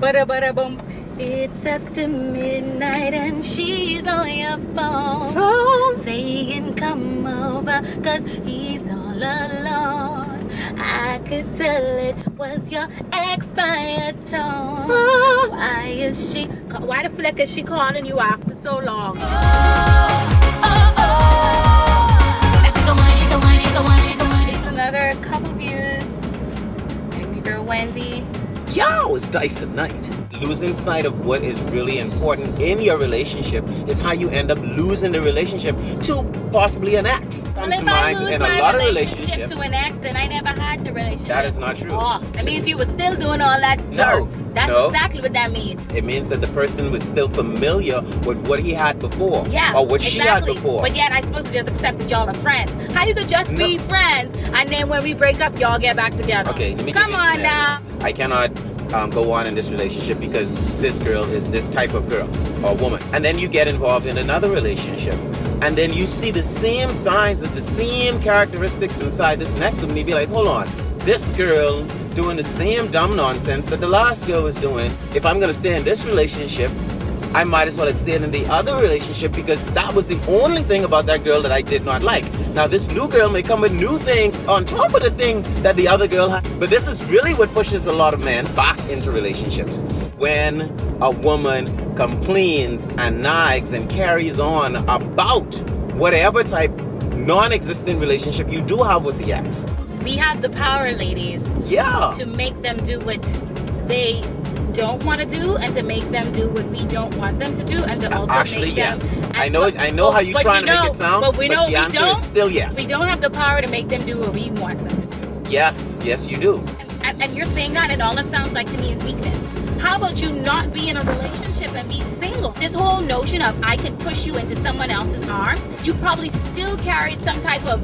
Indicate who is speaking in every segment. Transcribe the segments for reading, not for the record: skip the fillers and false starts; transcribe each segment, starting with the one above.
Speaker 1: Bada bada boom. It's up to midnight and she's on your phone, saying come over, cause he's all alone. I could tell it was your ex by your tone. Why the flick is she calling you after so long? It's another couple views. And your girl Wendy.
Speaker 2: Yo, it's Dyson Knight. Losing sight of what is really important in your relationship is how you end up losing the relationship to possibly an ex.
Speaker 1: Well, if I lose my relationship to an ex, then I never had the relationship.
Speaker 2: That is not true.
Speaker 1: Oh, that means you were still doing all that dirt. That's exactly what that means.
Speaker 2: It means that the person was still familiar with what he had before.
Speaker 1: Yeah,
Speaker 2: or what she had before.
Speaker 1: But yet I'm supposed to just accept that y'all are friends. How you could just be friends and then when we break up, y'all get back together?
Speaker 2: Okay, let me
Speaker 1: come on now.
Speaker 2: I cannot go on in this relationship because this girl is this type of girl or woman. And then you get involved in another relationship. And then you see the same signs of the same characteristics inside this next one. And you be like, hold on, this girl doing the same dumb nonsense that the last girl was doing. If I'm going to stay in this relationship, I might as well have stayed in the other relationship because that was the only thing about that girl that I did not like. Now this new girl may come with new things on top of the thing that the other girl had. But this is really what pushes a lot of men back into relationships. When a woman complains and nags and carries on about whatever type non-existent relationship you do have with the ex.
Speaker 1: We have the power, ladies.
Speaker 2: Yeah.
Speaker 1: To make them do what they don't want to do and to make them do what we don't want them to do and to also
Speaker 2: actually
Speaker 1: make
Speaker 2: yes
Speaker 1: them,
Speaker 2: I know how you're trying to make it sound,
Speaker 1: but the answer
Speaker 2: is still yes.
Speaker 1: We don't have the power to make them do what we want them to do.
Speaker 2: Yes you do.
Speaker 1: And you're saying that and all it sounds like to me is weakness. How about you not be in a relationship and be single? This whole notion of I can push you into someone else's arms, you probably still carried some type of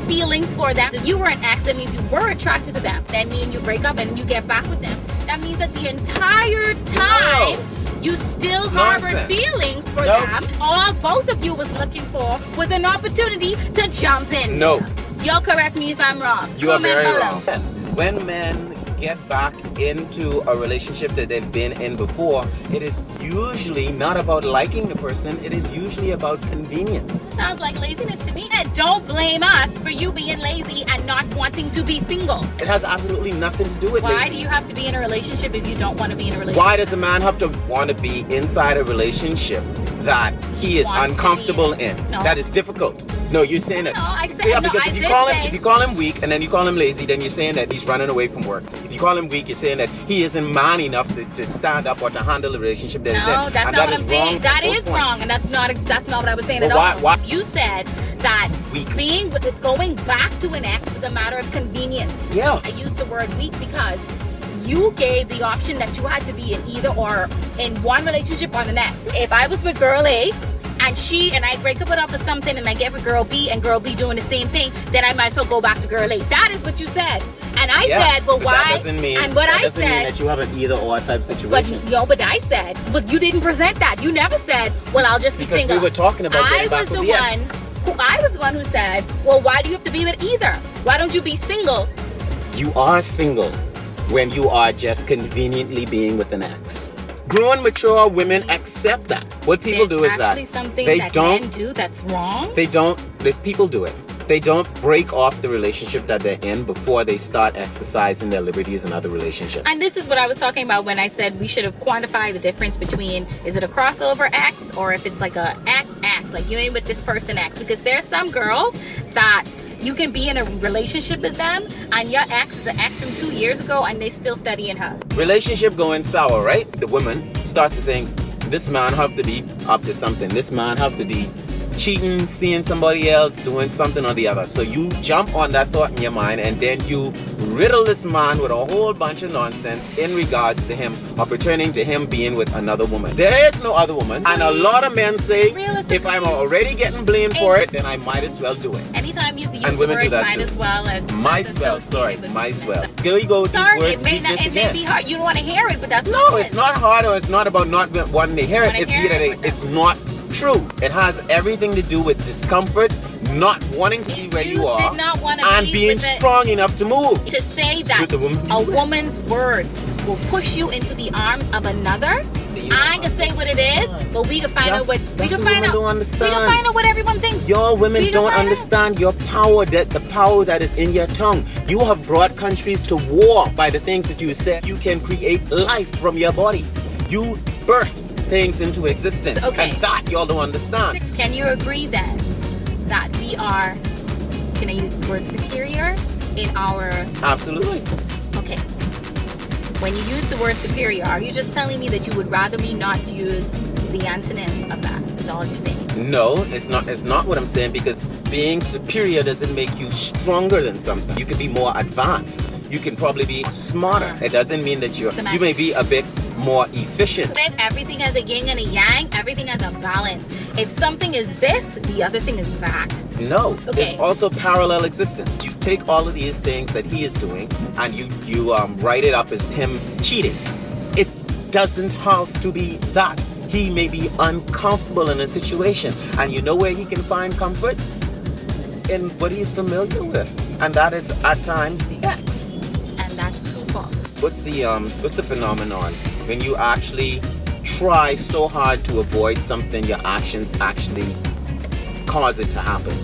Speaker 1: feelings for them. If you were an ex, that means you were attracted to them. That means you break up and you get back with them. That means that the entire time you still harbored feelings for them. All both of you was looking for was an opportunity to jump in.
Speaker 2: No.
Speaker 1: Y'all correct me if I'm wrong.
Speaker 2: You are very wrong. When men get back into a relationship that they've been in before, it is usually not about liking the person, it is usually about convenience.
Speaker 1: Sounds like laziness to me. And don't blame us for you being lazy and not wanting to be single.
Speaker 2: It has absolutely nothing to do with
Speaker 1: Why do you have to be in a relationship if you don't want to be in a relationship?
Speaker 2: Why does a man have to want to be inside a relationship that he is uncomfortable in?
Speaker 1: No.
Speaker 2: That is difficult. No, you're saying that.
Speaker 1: No, I said,
Speaker 2: yeah,
Speaker 1: no,
Speaker 2: because
Speaker 1: I
Speaker 2: if you call him weak and then you call him lazy, then you're saying that he's running away from work. If you call him weak, you're saying that he isn't man enough to stand up or to handle the relationship that he's in.
Speaker 1: No, that's not what I'm saying. That is wrong, and that's not what I was saying at all.
Speaker 2: Why?
Speaker 1: You said that going back to an ex is a matter of convenience.
Speaker 2: Yeah.
Speaker 1: I used the word weak because you gave the option that you had to be in either or in one relationship or the next. If I was with girl A and I break up with her for something and I get with girl B and girl B doing the same thing, then I might as well go back to girl A. That is what you said. And I said, well, why?
Speaker 2: That doesn't mean,
Speaker 1: and what I said,
Speaker 2: mean that you have an either or type situation.
Speaker 1: But I said, but you didn't present that. You never said, well, I'll just be single.
Speaker 2: Because we were talking about getting back with the ex.
Speaker 1: I was the one who said, well, why do you have to be with either? Why don't you be single?
Speaker 2: You are single when you are just conveniently being with an ex. Grown, mature women accept that. What people do is that
Speaker 1: they don't men do that's wrong.
Speaker 2: They don't. People do it. They don't break off the relationship that they're in before they start exercising their liberties in other relationships.
Speaker 1: And this is what I was talking about when I said we should have quantified the difference between is it a crossover ex or if it's like a ex, like you ain't with this person ex. Because there's some girls that you can be in a relationship with them and your ex is an ex from 2 years ago and they still studying her.
Speaker 2: Relationship going sour, right? The woman starts to think, this man have to be up to something. This man have to be cheating, seeing somebody else, doing something or the other. So you jump on that thought in your mind and then you riddle this man with a whole bunch of nonsense in regards to him or pertaining to him being with another woman. There is no other woman. And a lot of men say, if I'm already getting blamed for it, then I might as well do it.
Speaker 1: Anytime you use the word might as well.
Speaker 2: Might as well, sorry, might as well. Here you go with these words.
Speaker 1: It may be hard. You don't want to hear it, but that's
Speaker 2: no, it's not hard or it's not about not wanting to hear it. It's that it's not true. It has everything to do with discomfort, not wanting to be where you are,
Speaker 1: did not want to
Speaker 2: and
Speaker 1: be
Speaker 2: being
Speaker 1: with it.
Speaker 2: strong enough to move.
Speaker 1: To say that
Speaker 2: With the woman.
Speaker 1: a woman's words will push you into the arms of another, I ain't gonna say what it is, but we can find out what we can find out. We can find out what everyone thinks.
Speaker 2: Your women
Speaker 1: We can
Speaker 2: don't
Speaker 1: find out.
Speaker 2: understand your power, that the power that is in your tongue. You have brought countries to war by the things that you said. You can create life from your body. You birth things into existence.
Speaker 1: Okay.
Speaker 2: And that y'all don't understand.
Speaker 1: Can you agree then that we are, can I use the word superior in our,
Speaker 2: Absolutely.
Speaker 1: okay. When you use the word superior, are you just telling me that you would rather me not use the antonym of that? Is all you're saying?
Speaker 2: No, it's not what I'm saying, because being superior doesn't make you stronger than something. You can be more advanced. You can probably be smarter. It doesn't mean that you may be a bit more efficient.
Speaker 1: Everything has a yin and a yang. Everything has a balance. If something is this, the other thing is that.
Speaker 2: No,
Speaker 1: Okay.
Speaker 2: there's also parallel existence. You take all of these things that he is doing and you write it up as him cheating. It doesn't have to be that. He may be uncomfortable in a situation, and you know where he can find comfort? In what he's familiar with, and that is at times the ex.
Speaker 1: And that's too far.
Speaker 2: What's the phenomenon when you actually try so hard to avoid something, your actions actually cause it to happen?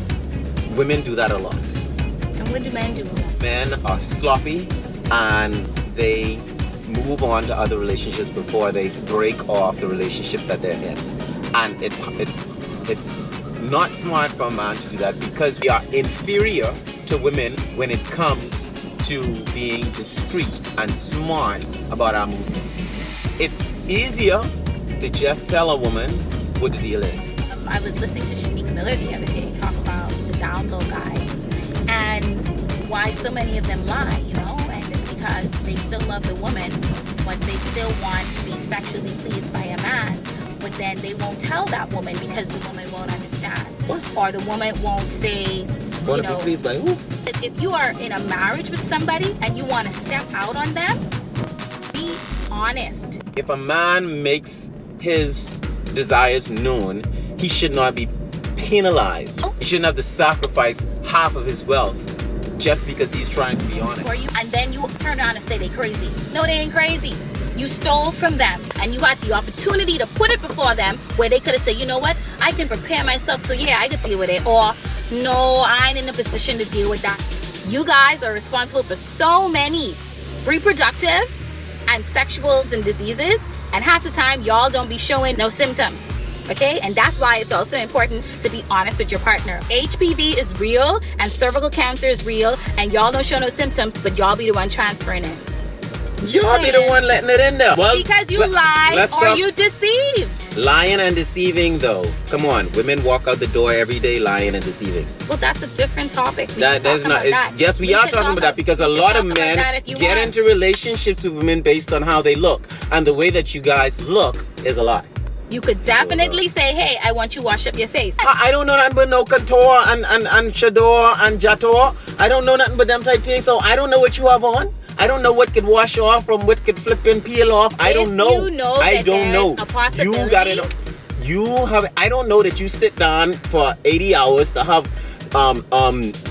Speaker 2: Women do that a lot.
Speaker 1: And what do men do?
Speaker 2: Men are sloppy and they move on to other relationships before they break off the relationship that they're in. And it's not smart for a man to do that, because we are inferior to women when it comes to being discreet and smart about our movements. It's easier to just tell a woman what the deal is.
Speaker 1: I was listening to Shanique Miller the other day talk about the down low guys and why so many of them lie, you know, and it's because they still love the woman, but they still want to be sexually pleased by a man, but then they won't tell that woman because the woman won't understand.
Speaker 2: What?
Speaker 1: Or the woman won't say,
Speaker 2: Want
Speaker 1: you
Speaker 2: to
Speaker 1: know,
Speaker 2: be pleased by who?
Speaker 1: if you are in a marriage with somebody and you want to step out on them, be honest.
Speaker 2: If a man makes his desires known, he should not be penalized. He shouldn't have to sacrifice half of his wealth just because he's trying to be honest.
Speaker 1: For you, and then you turn around and say they crazy. No, they ain't crazy. You stole from them and you had the opportunity to put it before them where they could have said, you know what, I can prepare myself, so yeah, I can deal with it. Or no, I ain't in a position to deal with that. You guys are responsible for so many reproductive and sexuals and diseases, and half the time y'all don't be showing no symptoms. Okay, and that's why it's also important to be honest with your partner. HPV is real and cervical cancer is real, and y'all don't show no symptoms, but y'all be the one transferring it.
Speaker 2: Y'all be the one letting it in there. Well,
Speaker 1: Because you lie or you deceived.
Speaker 2: Lying and deceiving, though. Come on, women walk out the door every day lying and deceiving.
Speaker 1: Well, that's a different topic.
Speaker 2: Yes, we are talking about that, because a lot of men get into relationships with women based on how they look, and the way that you guys look is a lie.
Speaker 1: You could definitely say, hey, I want you to wash up your face.
Speaker 2: I don't know nothing but no couture and chador and jator. I don't know nothing but them type things, so I don't know what you have on. I don't know what could wash off from what could flip and peel off. I don't know. I don't know. You gotta know. You have. I don't know that you sit down for 80 hours to have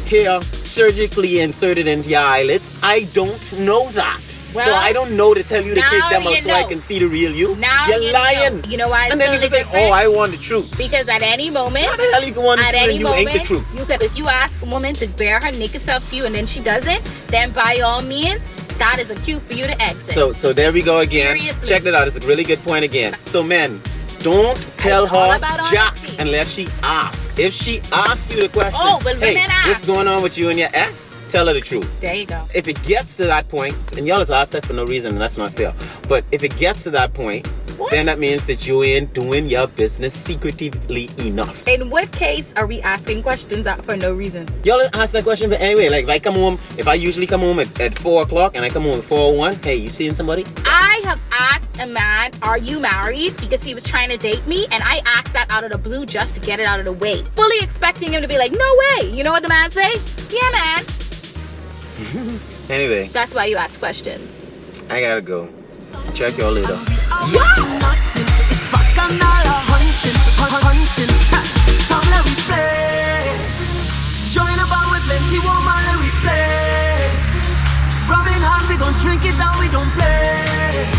Speaker 2: hair surgically inserted into your eyelids. I don't know that.
Speaker 1: Well,
Speaker 2: so I don't know to tell you to take them out so I can see the real you.
Speaker 1: Now
Speaker 2: you're lying.
Speaker 1: You know why?
Speaker 2: And then you can say, "Oh, I want the truth."
Speaker 1: Because at any moment,
Speaker 2: how the hell you can want the truth and you ain't the truth?
Speaker 1: You could, if you ask a woman to bare her naked self to you and then she doesn't, then by all means, that is a cue for you to exit.
Speaker 2: So there we go again.
Speaker 1: Seriously.
Speaker 2: Check that out. It's a really good point again. So men, don't tell her jack unless she asks. If she asks you the question, hey, what's going on with you and your ex? Tell her the truth.
Speaker 1: There you go.
Speaker 2: If it gets to that point, and y'all just ask that for no reason, and that's not fair. But if it gets to that point, then that means that you ain't doing your business secretively enough.
Speaker 1: In what case are we asking questions out for no reason?
Speaker 2: Y'all ask that question, but anyway, like if I usually come home at 4 o'clock and I come home at 4:01, hey, you seeing somebody?
Speaker 1: I have asked a man, are you married? Because he was trying to date me, and I asked that out of the blue just to get it out of the way. Fully expecting him to be like, no way. You know what the man say? Yeah, man.
Speaker 2: Anyway.
Speaker 1: That's why you ask questions.
Speaker 2: I gotta go. Check y'all later.
Speaker 3: Yeah. Bacchanal hunting, hunting. Come let we play. Join a band with plenty woman, let we play. Rum in hand, we gon' drink it down, we don't play.